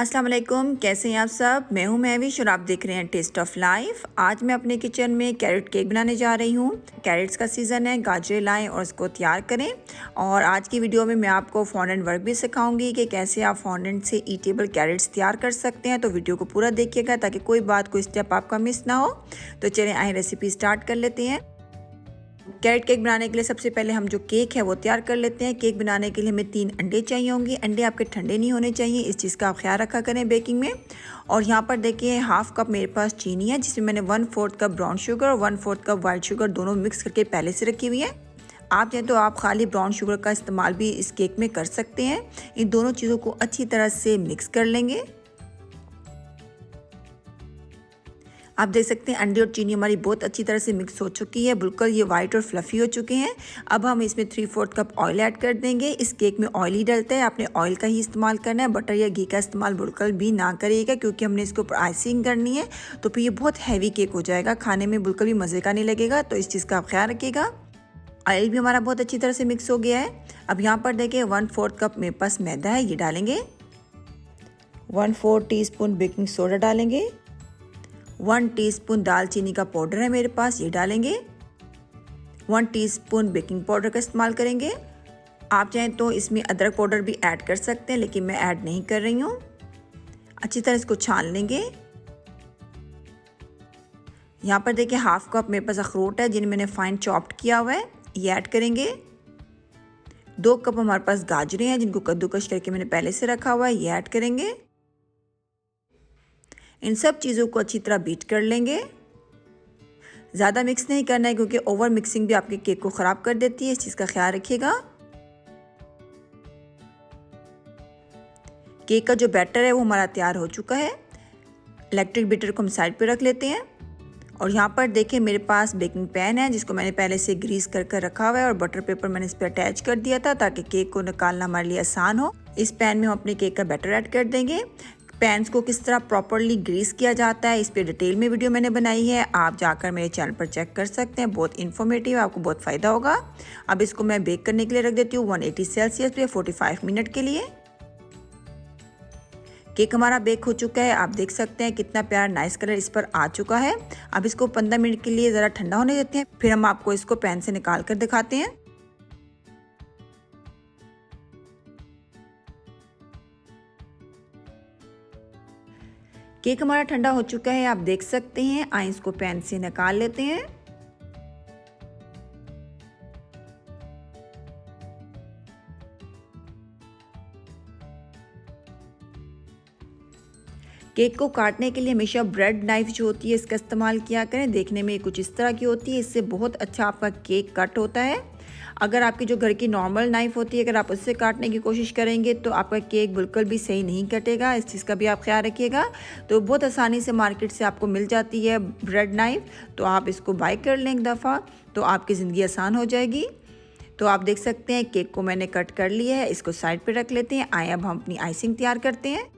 अस्सलाम वालेकुम, कैसे हैं आप सब। मैं हूं महविश और आप देख रहे हैं टेस्ट ऑफ लाइफ। आज मैं अपने किचन में कैरेट केक बनाने जा रही हूं। कैरेट्स का सीज़न है, गाजरें लाएं और उसको तैयार करें। और आज की वीडियो में मैं आपको फॉन्डेंट वर्क भी सिखाऊंगी कि कैसे आप फॉन्डेंट से ईटेबल कैरेट्स तैयार कर सकते हैं। तो वीडियो को पूरा देखिएगा ताकि कोई बात, कोई स्टेप आपका मिस ना हो। तो चलें आए रेसिपी स्टार्ट कर लेते हैं। कैरेट केक बनाने के लिए सबसे पहले हम जो केक है वो तैयार कर लेते हैं। केक बनाने के लिए हमें 3 अंडे चाहिए होंगे। अंडे आपके ठंडे नहीं होने चाहिए, इस चीज़ का आप ख्याल रखा करें बेकिंग में। और यहाँ पर देखिए हाफ कप मेरे पास चीनी है, जिसमें मैंने 1/4 कप ब्राउन शुगर और 1/4 कप वाइट शुगर दोनों मिक्स करके पहले से रखी हुई है। आप चाहें तो आप खाली ब्राउन शुगर का इस्तेमाल भी इस केक में कर सकते हैं। इन दोनों चीज़ों को अच्छी तरह से मिक्स कर लेंगे। आप देख सकते हैं अंडे और चीनी हमारी बहुत अच्छी तरह से मिक्स हो चुकी है, बिल्कुल ये वाइट और फ्लफ़ी हो चुके हैं। अब हम इसमें 3/4 कप ऑयल ऐड कर देंगे। इस केक में ऑयल ही डलता है, आपने ऑयल का ही इस्तेमाल करना है। बटर या घी का इस्तेमाल बिल्कुल भी ना करिएगा, क्योंकि हमने इसके ऊपर आइसिंग करनी है। तो फिर ये बहुत हैवी केक हो जाएगा, खाने में बिल्कुल भी मज़े का नहीं लगेगा। तो इस चीज़ का आप ख्याल रखिएगा। ऑयल भी हमारा बहुत अच्छी तरह से मिक्स हो गया है। अब यहाँ पर देखिए 1/4 कप मेरे पास मैदा है, ये डालेंगे। 1/4 टीस्पून बेकिंग सोडा डालेंगे। 1 टीस्पून दालचीनी का पाउडर है मेरे पास, ये डालेंगे। 1 टीस्पून बेकिंग पाउडर का इस्तेमाल करेंगे। आप चाहें तो इसमें अदरक पाउडर भी ऐड कर सकते हैं, लेकिन मैं ऐड नहीं कर रही हूँ। अच्छी तरह इसको छान लेंगे। यहाँ पर देखिए हाफ कप मेरे पास अखरोट है, जिन्हें मैंने फाइन चॉप्ड किया हुआ है, ये ऐड करेंगे। 2 कप हमारे पास गाजरें हैं, जिनको कद्दूकश करके मैंने पहले से रखा हुआ है, ये ऐड करेंगे। इन सब चीज़ों को अच्छी तरह बीट कर लेंगे। ज़्यादा मिक्स नहीं करना है, क्योंकि ओवर मिक्सिंग भी आपके केक को ख़राब कर देती है, इस चीज़ का ख्याल रखिएगा। केक का जो बैटर है वो हमारा तैयार हो चुका है। इलेक्ट्रिक बीटर को हम साइड पे रख लेते हैं। और यहाँ पर देखिए मेरे पास बेकिंग पैन है, जिसको मैंने पहले से ग्रीस कर रखा हुआ है, और बटर पेपर मैंने इस पर अटैच कर दिया था ताकि केक को निकालना हमारे लिए आसान हो। इस पैन में हम अपने केक का बैटर ऐड कर देंगे। पैन्स को किस तरह प्रॉपरली ग्रीस किया जाता है, इस पे डिटेल में वीडियो मैंने बनाई है, आप जाकर मेरे चैनल पर चेक कर सकते हैं। बहुत इन्फॉर्मेटिव है, आपको बहुत फ़ायदा होगा। अब इसको मैं बेक करने के लिए रख देती हूँ 180 सेल्सियस पे 45 मिनट के लिए। केक हमारा बेक हो चुका है, आप देख सकते हैं कितना प्यारा नाइस कलर इस पर आ चुका है। अब इसको 15 मिनट के लिए ज़रा ठंडा होने देते हैं, फिर हम आपको इसको पैन से निकाल कर दिखाते हैं। केक हमारा ठंडा हो चुका है, आप देख सकते हैं। आइए इसको पैन से निकाल लेते हैं। केक को काटने के लिए हमेशा ब्रेड नाइफ जो होती है इसका इस्तेमाल किया करें। देखने में कुछ इस तरह की होती है, इससे बहुत अच्छा आपका केक कट होता है। अगर आपकी जो घर की नॉर्मल नाइफ़ होती है, अगर आप उससे काटने की कोशिश करेंगे तो आपका केक बिल्कुल भी सही नहीं कटेगा, इस चीज़ का भी आप ख्याल रखिएगा। तो बहुत आसानी से मार्केट से आपको मिल जाती है ब्रेड नाइफ़, तो आप इसको बाय कर लें एक दफ़ा, तो आपकी ज़िंदगी आसान हो जाएगी। तो आप देख सकते हैं केक को मैंने कट कर लिया है, इसको साइड पर रख लेते हैं। आए अब हम अपनी आइसिंग तैयार करते हैं।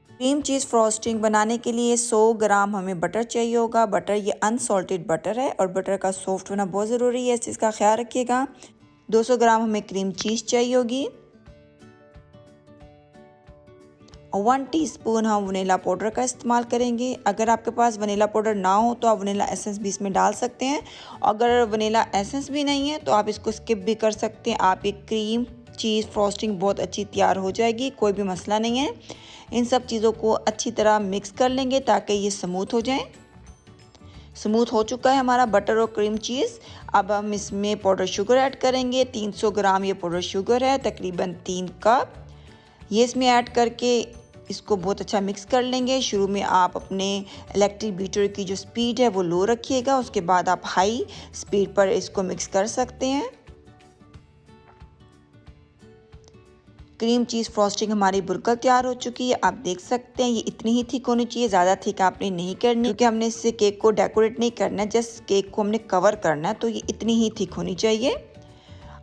क्रीम चीज़ फ्रॉस्टिंग बनाने के लिए 100 ग्राम हमें बटर चाहिए होगा। बटर ये अनसॉल्टेड बटर है, और बटर का सॉफ्ट होना बहुत ज़रूरी है, इस चीज़ का ख्याल रखिएगा। 200 ग्राम हमें क्रीम चीज़ चाहिए होगी। और 1 टीस्पून हम वनीला पाउडर का इस्तेमाल करेंगे। अगर आपके पास वनीला पाउडर ना हो तो आप वनीला एसेंस भी इसमें डाल सकते हैं। अगर वनीला एसेंस भी नहीं है तो आप इसको स्किप भी कर सकते हैं। आप ये क्रीम चीज़ फ्रॉस्टिंग बहुत अच्छी तैयार हो जाएगी, कोई भी मसला नहीं है। इन सब चीज़ों को अच्छी तरह मिक्स कर लेंगे ताकि ये स्मूथ हो जाए। स्मूथ हो चुका है हमारा बटर और क्रीम चीज़। अब हम इसमें पाउडर शुगर ऐड करेंगे। 300 ग्राम ये पाउडर शुगर है, तकरीबन 3 कप। ये इसमें ऐड करके इसको बहुत अच्छा मिक्स कर लेंगे। शुरू में आप अपने इलेक्ट्रिक बीटर की जो स्पीड है वो लो रखिएगा, उसके बाद आप हाई स्पीड पर इसको मिक्स कर सकते हैं। क्रीम चीज़ फ्रॉस्टिंग हमारी बिल्कुल तैयार हो चुकी है, आप देख सकते हैं। ये इतनी ही थिक होनी चाहिए, ज़्यादा थिक आपने नहीं करनी, क्योंकि हमने इससे केक को डेकोरेट नहीं करना है, जस्ट केक को हमने कवर करना है। तो ये इतनी ही थिक होनी चाहिए।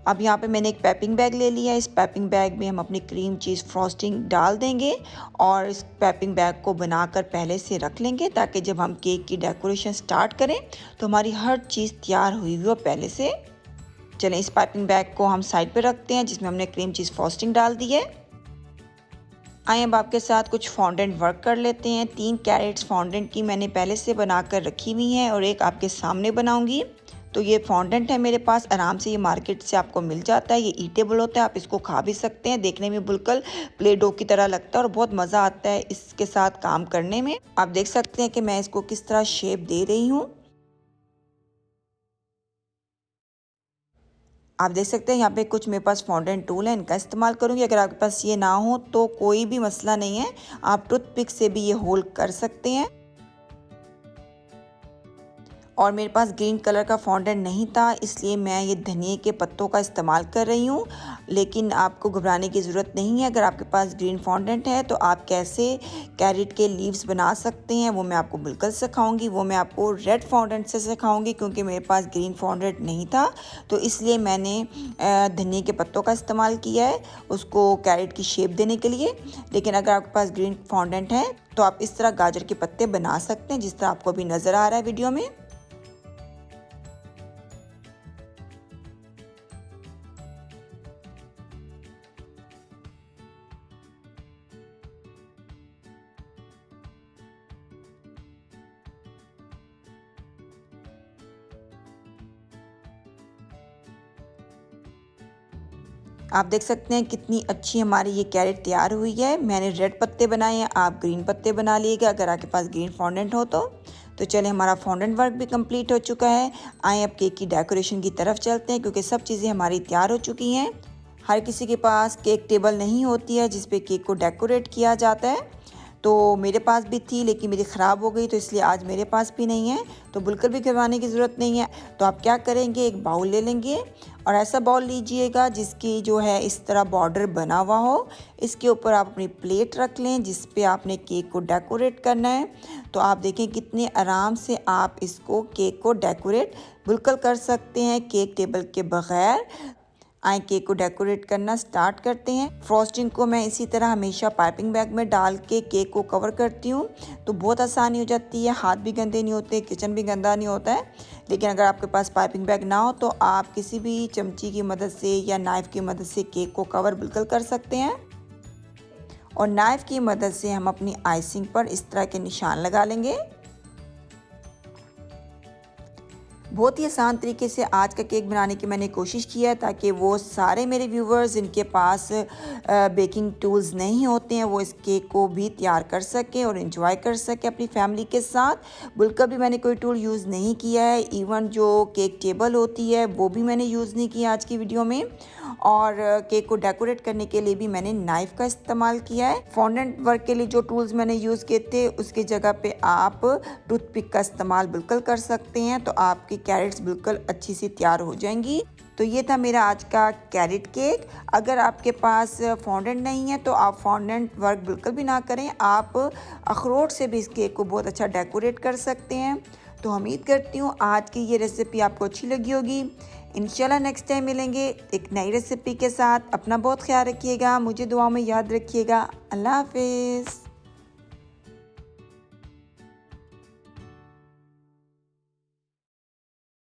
अब यहाँ पे मैंने एक पैपिंग बैग ले लिया है। इस पैपिंग बैग में हम अपनी क्रीम चीज़ फ्रॉस्टिंग डाल देंगे, और इस पैपिंग बैग को बनाकर पहले से रख लेंगे, ताकि जब हम केक की डेकोरेशन स्टार्ट करें तो हमारी हर चीज़ तैयार हुई हो पहले से। चलें इस पाइपिंग बैग को हम साइड पे रखते हैं, जिसमें हमने क्रीम चीज़ फ्रॉस्टिंग डाल दी है। आइए अब आपके साथ कुछ फॉन्डेंट वर्क कर लेते हैं। 3 कैरेट्स फॉन्डेंट की मैंने पहले से बना कर रखी हुई हैं और एक आपके सामने बनाऊंगी। तो ये फॉन्डेंट है मेरे पास, आराम से ये मार्केट से आपको मिल जाता है। ये ईटेबल होता है, आप इसको खा भी सकते हैं। देखने में बिल्कुल प्ले डो की तरह लगता है और बहुत मज़ा आता है इसके साथ काम करने में। आप देख सकते हैं कि मैं इसको किस तरह शेप दे रही हूँ। आप देख सकते हैं यहाँ पे कुछ मेरे पास फॉन्डेंट टूल है, इनका इस्तेमाल करूँगी। अगर आपके पास ये ना हो तो कोई भी मसला नहीं है, आप टूथपिक से भी ये होल्ड कर सकते हैं। और मेरे पास ग्रीन कलर का फॉन्डेंट नहीं था, इसलिए मैं ये धनिए के पत्तों का इस्तेमाल कर रही हूँ। लेकिन आपको घबराने की ज़रूरत नहीं है, अगर आपके पास ग्रीन फॉन्डेंट है तो आप कैसे कैरेट के लीव्स बना सकते हैं वो मैं आपको बिल्कुल सिखाऊंगी। वो मैं आपको रेड फॉन्डेंट से सिखाऊंगी, क्योंकि मेरे पास ग्रीन फॉन्डेंट नहीं था तो इसलिए मैंने धनिए के पत्तों का इस्तेमाल किया है उसको कैरेट की शेप देने के लिए। लेकिन अगर आपके पास ग्रीन फॉन्डेंट है तो आप इस तरह गाजर के पत्ते बना सकते हैं, जिस तरह आपको अभी नज़र आ रहा है वीडियो में। आप देख सकते हैं कितनी अच्छी हमारी ये कैरेट तैयार हुई है। मैंने रेड पत्ते बनाए हैं, आप ग्रीन पत्ते बना लीजिएगा अगर आपके पास ग्रीन फॉन्डेंट हो तो चलिए हमारा फॉन्डेंट वर्क भी कंप्लीट हो चुका है। आए अब केक की डेकोरेशन की तरफ चलते हैं, क्योंकि सब चीज़ें हमारी तैयार हो चुकी हैं। हर किसी के पास केक टेबल नहीं होती है जिस पे केक को डेकोरेट किया जाता है। तो मेरे पास भी थी लेकिन मेरी ख़राब हो गई, तो इसलिए आज मेरे पास भी नहीं है। तो बिल्कुल भी घबराने की ज़रूरत नहीं है। तो आप क्या करेंगे, एक बाउल ले लेंगे और ऐसा बाउल लीजिएगा जिसकी जो है इस तरह बॉर्डर बना हुआ हो। इसके ऊपर आप अपनी प्लेट रख लें जिस पे आपने केक को डेकोरेट करना है। तो आप देखें कितने आराम से आप इसको केक को डेकोरेट बिल्कुल कर सकते हैं केक टेबल के बग़ैर। आए केक को डेकोरेट करना स्टार्ट करते हैं। फ्रॉस्टिंग को मैं इसी तरह हमेशा पाइपिंग बैग में डाल के केक को कवर करती हूँ, तो बहुत आसानी हो जाती है। हाथ भी गंदे नहीं होते, किचन भी गंदा नहीं होता है। लेकिन अगर आपके पास पाइपिंग बैग ना हो तो आप किसी भी चमची की मदद से या नाइफ़ की मदद से केक को कवर बिल्कुल कर सकते हैं। और नाइफ़ की मदद से हम अपनी आइसिंग पर इस तरह के निशान लगा लेंगे। बहुत ही आसान तरीके से आज का केक बनाने की मैंने कोशिश किया है, ताकि वो सारे मेरे व्यूवर्स जिनके पास बेकिंग टूल्स नहीं होते हैं वो इस केक को भी तैयार कर सकें और इन्जॉय कर सकें अपनी फैमिली के साथ। बिल्कुल भी मैंने कोई टूल यूज़ नहीं किया है, इवन जो केक टेबल होती है वो भी मैंने यूज़ नहीं किया आज की वीडियो में। और केक को डेकोरेट करने के लिए भी मैंने नाइफ़ का इस्तेमाल किया है। फॉन्डेंट वर्क के लिए जो टूल्स मैंने यूज़ किए थे उसकी जगह पे आप टूथपिक का इस्तेमाल बिल्कुल कर सकते हैं, तो आपकी कैरेट्स बिल्कुल अच्छी सी तैयार हो जाएंगी। तो ये था मेरा आज का कैरेट केक। अगर आपके पास फॉन्डेंट नहीं है तो आप फॉन्डेंट वर्क बिल्कुल भी ना करें, आप अखरोट से भी इस केक को बहुत अच्छा डेकोरेट कर सकते हैं। तो उम्मीद करती हूँ आज की ये रेसिपी आपको अच्छी लगी होगी। इंशाल्लाह नेक्स्ट टाइम मिलेंगे एक नई रेसिपी के साथ। अपना बहुत ख्याल रखिएगा, मुझे दुआ में याद रखिएगा। अल्लाह हाफिज़।